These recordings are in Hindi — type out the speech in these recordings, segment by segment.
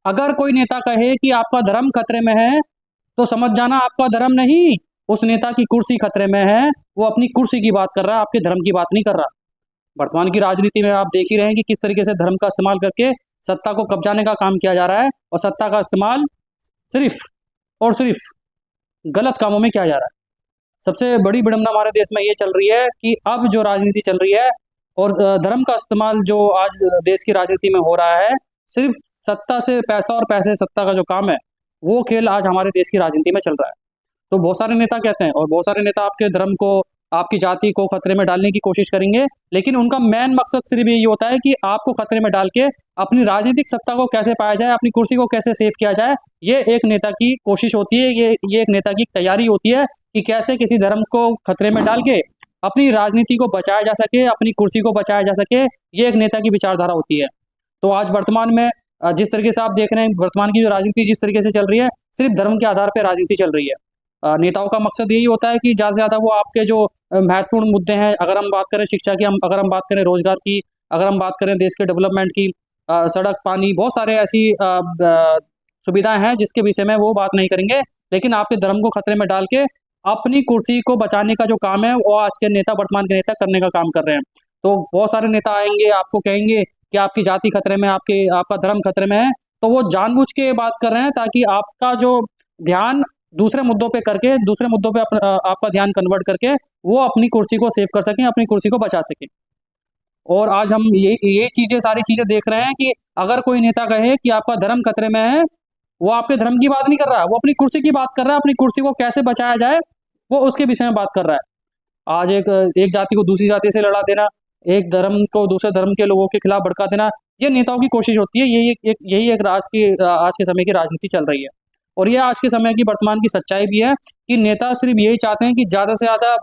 अगर कोई नेता कहे कि आपका धर्म खतरे में है, तो समझ जाना आपका धर्म नहीं, उस नेता की कुर्सी खतरे में है। वो अपनी कुर्सी की बात कर रहा है, आपके धर्म की बात नहीं कर रहा। वर्तमान की राजनीति में आप देख ही रहे हैं कि किस तरीके से धर्म का इस्तेमाल करके सत्ता को कब्जाने का काम किया जा रहा है, और सत्ता का इस्तेमाल सिर्फ और सिर्फ गलत कामों में किया जा रहा है। सबसे बड़ी विडंबना हमारे देश में ये चल रही है कि अब जो राजनीति चल रही है और धर्म का इस्तेमाल जो आज देश की राजनीति में हो रहा है, सिर्फ सत्ता से पैसा और पैसे से सत्ता का जो काम है, वो खेल आज हमारे देश की राजनीति में चल रहा है। तो बहुत सारे नेता कहते हैं, और बहुत सारे नेता आपके धर्म को, आपकी जाति को खतरे में डालने की कोशिश करेंगे, लेकिन उनका मेन मकसद सिर्फ यही होता है कि आपको खतरे में डाल के अपनी राजनीतिक सत्ता को कैसे पाया जाए, अपनी कुर्सी को कैसे सेव किया जाए। ये एक नेता की कोशिश होती है, ये एक नेता की तैयारी होती है कि कैसे किसी धर्म को खतरे में डाल के अपनी राजनीति को बचाया जा सके, अपनी कुर्सी को बचाया जा सके। ये एक नेता की विचारधारा होती है। तो आज वर्तमान में जिस तरीके से आप देख रहे हैं, वर्तमान की जो राजनीति जिस तरीके से चल रही है, सिर्फ धर्म के आधार पर राजनीति चल रही है। नेताओं का मकसद यही होता है कि ज़्यादा से ज़्यादा वो आपके जो महत्वपूर्ण मुद्दे हैं, अगर हम बात करें शिक्षा की, अगर हम बात करें रोजगार की, अगर हम बात करें देश के डेवलपमेंट की, सड़क, पानी, बहुत सारे ऐसी सुविधाएं हैं जिसके विषय में वो बात नहीं करेंगे, लेकिन आपके धर्म को खतरे में डाल के अपनी कुर्सी को बचाने का जो काम है, वो आज के नेता, वर्तमान के नेता करने का काम कर रहे हैं। तो बहुत सारे नेता आएंगे, आपको कहेंगे कि आपकी जाति खतरे में, आपका धर्म खतरे में है, तो वो जानबूझ के बात कर रहे हैं ताकि आपका जो ध्यान दूसरे मुद्दों पे करके, दूसरे मुद्दों पे आपका ध्यान कन्वर्ट करके वो अपनी कुर्सी को सेव कर सकें, अपनी कुर्सी को बचा सकें। और आज हम ये चीज़ें, सारी चीज़ें देख रहे हैं कि अगर कोई नेता कहे कि आपका धर्म खतरे में है, वो आपके धर्म की बात नहीं कर रहा, वो अपनी कुर्सी की बात कर रहा है। अपनी कुर्सी को कैसे बचाया जाए, वो उसके विषय में बात कर रहा है। आज एक जाति को दूसरी जाति से लड़ा देना, एक धर्म को दूसरे धर्म के लोगों के खिलाफ भड़का देना, ये नेताओं की कोशिश होती है। यही एक आज के समय की राजनीति चल रही है। और ये आज के समय की, वर्तमान की सच्चाई भी है कि नेता सिर्फ यही चाहते हैं कि ज़्यादा से ज़्यादा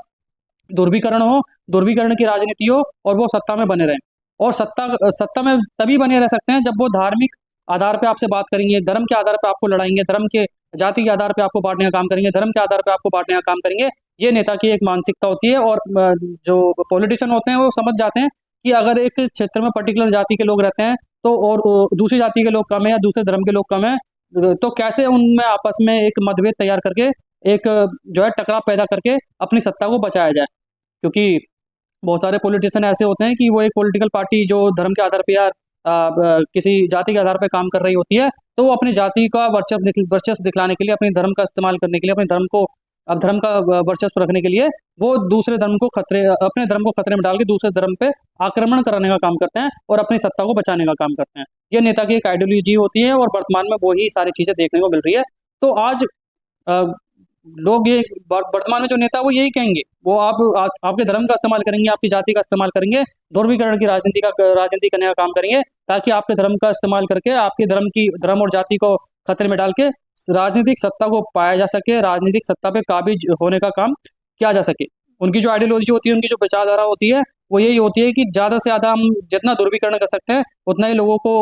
ध्रुवीकरण हो, ध्रुवीकरण की राजनीति हो, और वो सत्ता में बने रहें। और सत्ता में तभी बने रह सकते हैं जब वो धार्मिक आधार पे आपसे बात करेंगे, धर्म के आधार पे आपको लड़ाएंगे, धर्म के, जाति के आधार पे आपको बांटने का काम करेंगे, धर्म के आधार पे आपको बांटने का काम करेंगे। ये नेता की एक मानसिकता होती है। और जो पॉलिटिशियन होते हैं वो समझ जाते हैं कि अगर एक क्षेत्र में पर्टिकुलर जाति के लोग रहते हैं, तो और दूसरी जाति के लोग कम है या दूसरे धर्म के लोग कम है, तो कैसे उनमें आपस में एक मतभेद तैयार करके, एक जो है टकराव पैदा करके अपनी सत्ता को बचाया जाए। क्योंकि बहुत सारे पॉलिटिशियन ऐसे होते हैं कि वो एक पॉलिटिकल पार्टी जो धर्म के आधार पे या किसी जाति के आधार पे काम कर रही होती है, तो वो अपनी जाति का वर्चस्व दिखलाने के लिए, अपने धर्म का इस्तेमाल करने के लिए, अब धर्म का वर्चस्व रखने के लिए वो दूसरे धर्म को अपने धर्म को खतरे में डाल के दूसरे धर्म पे आक्रमण कराने का काम करते हैं और अपनी सत्ता को बचाने का काम करते हैं। ये नेता की एक आइडियोलॉजी होती है, और वर्तमान में वही सारी चीजें देखने को मिल रही है। तो आज लोग, ये वर्तमान में जो नेता वो यही कहेंगे, वो आपके धर्म का इस्तेमाल करेंगे, आपकी जाति का इस्तेमाल करेंगे, ध्रुवीकरण की राजनीति करने का काम करेंगे, ताकि आपके धर्म का इस्तेमाल करके आपके धर्म और जाति को खतरे में डाल के राजनीतिक सत्ता को पाया जा सके, राजनीतिक सत्ता पे काबिज होने का काम किया जा सके। उनकी जो आइडियोलॉजी होती है, उनकी जो विचारधारा होती है, वो यही होती है कि ज़्यादा से ज़्यादा हम जितना ध्रुवीकरण कर सकते हैं, उतना ही लोगों को,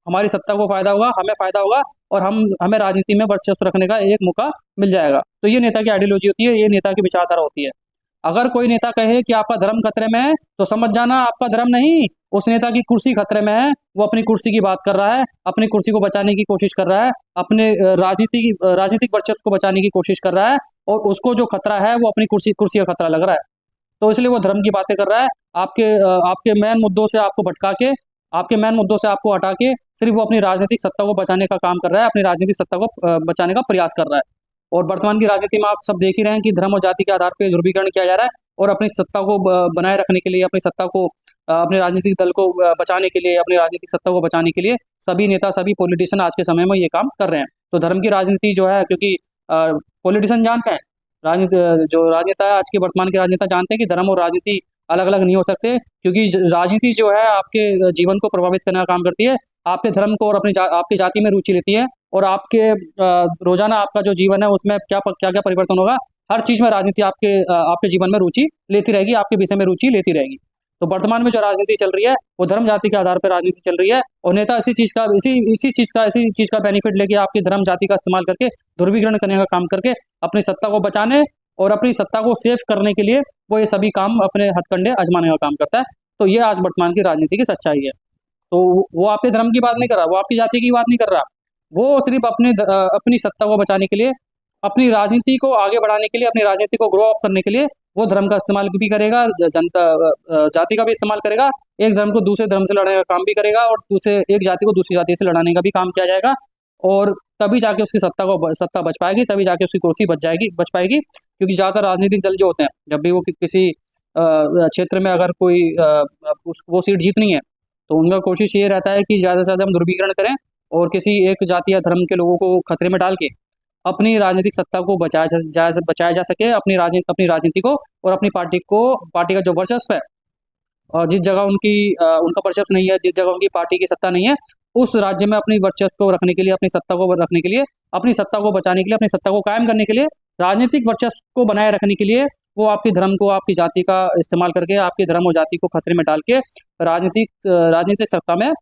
हमारी सत्ता को फायदा होगा, हमें फायदा होगा, और हमें राजनीति में वर्चस्व रखने का एक मौका मिल जाएगा। तो ये नेता की आइडियोलॉजी होती है, ये नेता की विचारधारा होती है। अगर कोई नेता कहे कि आपका धर्म खतरे में है, तो समझ जाना आपका धर्म नहीं, उस नेता की कुर्सी खतरे में है। वो अपनी कुर्सी की बात कर रहा है, अपनी कुर्सी को बचाने की कोशिश कर रहा है, अपने राजनीतिक वर्चस्व को बचाने की कोशिश कर रहा है, और उसको जो खतरा है वो अपनी कुर्सी का खतरा लग रहा है। तो इसलिए वो धर्म की बातें कर रहा है। आपके मेन मुद्दों से आपको भटका के, आपके मेन मुद्दों से आपको हटा के, सिर्फ वो अपनी राजनीतिक सत्ता को बचाने का काम कर रहा है, अपनी राजनीतिक सत्ता को बचाने का प्रयास कर रहा है। और वर्तमान की राजनीति में आप सब देख ही रहे हैं कि धर्म और जाति के आधार पर ध्रुवीकरण किया जा रहा है, और अपनी सत्ता को बनाए रखने के लिए, अपनी सत्ता को, अपने राजनीतिक दल को बचाने के लिए, अपनी राजनीतिक सत्ता को बचाने के लिए सभी नेता, सभी पॉलिटिशियन आज के समय में ये काम कर रहे हैं। तो धर्म की राजनीति जो है, क्योंकि पॉलिटिशियन जानते हैं, जो राजनेता है, आज के वर्तमान के राजनेता जानते हैं कि धर्म और राजनीति अलग अलग नहीं हो सकते, क्योंकि राजनीति जो है आपके जीवन को प्रभावित करने का काम करती है, आपके धर्म को और आपकी जाति में रुचि लेती है, और आपके रोजाना आपका जो जीवन है उसमें क्या क्या परिवर्तन होगा, हर चीज़ में राजनीति आपके जीवन में रुचि लेती रहेगी, आपके विषय में रुचि लेती रहेगी। तो वर्तमान में जो राजनीति चल रही है वो धर्म जाति के आधार पर राजनीति चल रही है, और नेता इसी चीज़ का बेनिफिट लेके आपकी धर्म जाति का इस्तेमाल करके, ध्रुवीकरण करने का काम करके, अपनी सत्ता को बचाने और अपनी सत्ता को सेव करने के लिए वो ये सभी काम, अपने हथकंडे आजमाने का काम करता है। तो ये आज वर्तमान की राजनीति की सच्चाई है। तो वो आपके धर्म की बात नहीं कर रहा, वो आपकी जाति की बात नहीं कर रहा। वो सिर्फ अपनी सत्ता को बचाने के लिए, अपनी राजनीति को आगे बढ़ाने के लिए, अपनी राजनीति को ग्रो अप करने के लिए वो धर्म का इस्तेमाल भी करेगा, जाति का भी इस्तेमाल करेगा। एक धर्म को दूसरे धर्म से लड़ने का काम भी करेगा, और दूसरे एक जाति को दूसरी जाति से लड़ाने का भी काम किया जाएगा। और तभी जाके उसकी सत्ता बच पाएगी, तभी जाके उसकी कुर्सी बच पाएगी। क्योंकि ज़्यादातर राजनीतिक दल जो होते हैं, जब भी वो किसी क्षेत्र में अगर कोई वो सीट जीतनी है, तो उनका कोशिश ये रहता है कि ज़्यादा से ज़्यादा हम ध्रुवीकरण करें, और किसी एक जाति या धर्म के लोगों को खतरे में डाल के अपनी राजनीतिक सत्ता को बचाया जा सके, अपनी राजनीति को और अपनी पार्टी का जो वर्चस्व है, और जिस जगह उनका वर्चस्व नहीं है, जिस जगह उनकी पार्टी की सत्ता नहीं है, उस राज्य में अपनी वर्चस्व को रखने के लिए, अपनी सत्ता को रखने के लिए, अपनी सत्ता को बचाने के लिए, अपनी सत्ता को कायम करने के लिए, राजनीतिक वर्चस्व को बनाए रखने के लिए वो आपके धर्म को, आपकी जाति का इस्तेमाल करके, आपके धर्म और जाति को खतरे में डाल के राजनीतिक सत्ता में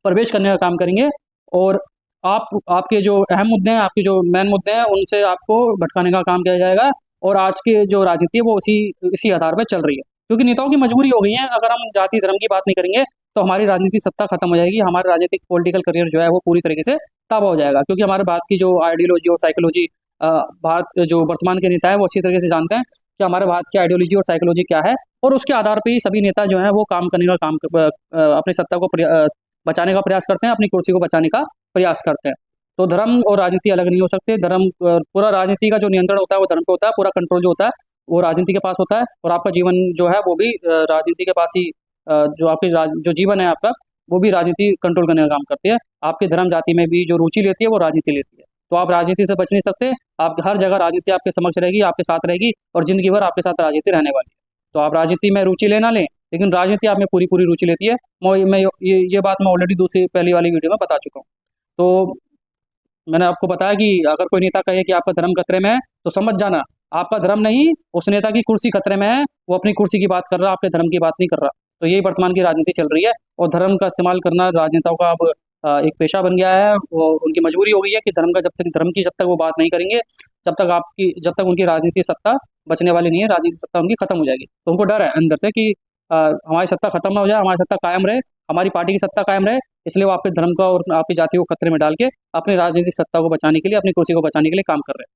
प्रवेश करने का काम करेंगे। और आपके जो अहम मुद्दे हैं, आपके जो मेन मुद्दे हैं, उनसे आपको भटकाने का काम किया जाएगा। और आज की जो राजनीति है वो इसी आधार पर चल रही है, क्योंकि नेताओं की मजबूरी हो गई है। अगर हम जाति धर्म की बात नहीं करेंगे तो हमारी राजनीतिक सत्ता खत्म हो जाएगी, हमारा राजनीतिक पॉलिटिकल करियर जो है वो पूरी तरीके से तबाह हो जाएगा। क्योंकि हमारे भारत की जो आइडियोलॉजी और साइकोलॉजी, भारत जो वर्तमान के नेता है वो अच्छी तरीके से जानते हैं कि हमारे भारत की आइडियोलॉजी और साइकोलॉजी क्या है, और उसके आधार पर ही सभी नेता जो हैं वो काम करने का अपनी सत्ता को बचाने का प्रयास करते हैं, अपनी कुर्सी को बचाने का प्रयास करते हैं। तो धर्म और राजनीति अलग नहीं हो सकते। पूरा राजनीति का जो नियंत्रण होता है वो धर्म पे होता है, पूरा कंट्रोल जो होता है वो राजनीति के पास होता है, और आपका जीवन जो है वो भी राजनीति के पास ही, जो जीवन है आपका, वो भी राजनीति कंट्रोल करने का काम करती है। आपके धर्म जाति में भी जो रुचि लेती है वो राजनीति लेती है। तो आप राजनीति से बच नहीं सकते। आप हर जगह राजनीति आपके समक्ष रहेगी, आपके साथ रहेगी, और जिंदगी भर आपके साथ राजनीति रहने वाली है। तो आप राजनीति में रुचि लेना लें, लेकिन राजनीति आप में पूरी पूरी रुचि लेती है। मैं ये बात मैं ऑलरेडी पहली वाली वीडियो में बता चुका हूँ। तो मैंने आपको बताया कि अगर कोई नेता कहे कि आपका धर्म खतरे में है, तो समझ जाना आपका धर्म नहीं, उस नेता की कुर्सी खतरे में है। वो अपनी कुर्सी की बात कर रहा है, आपके धर्म की बात नहीं कर रहा। तो यही वर्तमान की राजनीति चल रही है, और धर्म का इस्तेमाल करना राजनेताओं का अब एक पेशा बन गया है। वो उनकी मजबूरी हो गई है कि जब तक वो बात नहीं करेंगे, जब तक उनकी राजनीतिक सत्ता बचने वाली नहीं है, राजनीतिक सत्ता उनकी खत्म हो जाएगी। तो उनको डर है अंदर से कि हमारी सत्ता खत्म ना हो जाए, हमारी सत्ता कायम रहे, हमारी पार्टी की सत्ता कायम रहे। इसलिए वो आपके धर्म का और आपकी जाति को खतरे में डाल के अपनी राजनीतिक सत्ता को बचाने के लिए, अपनी कुर्सी को बचाने के लिए काम कर रहे हैं।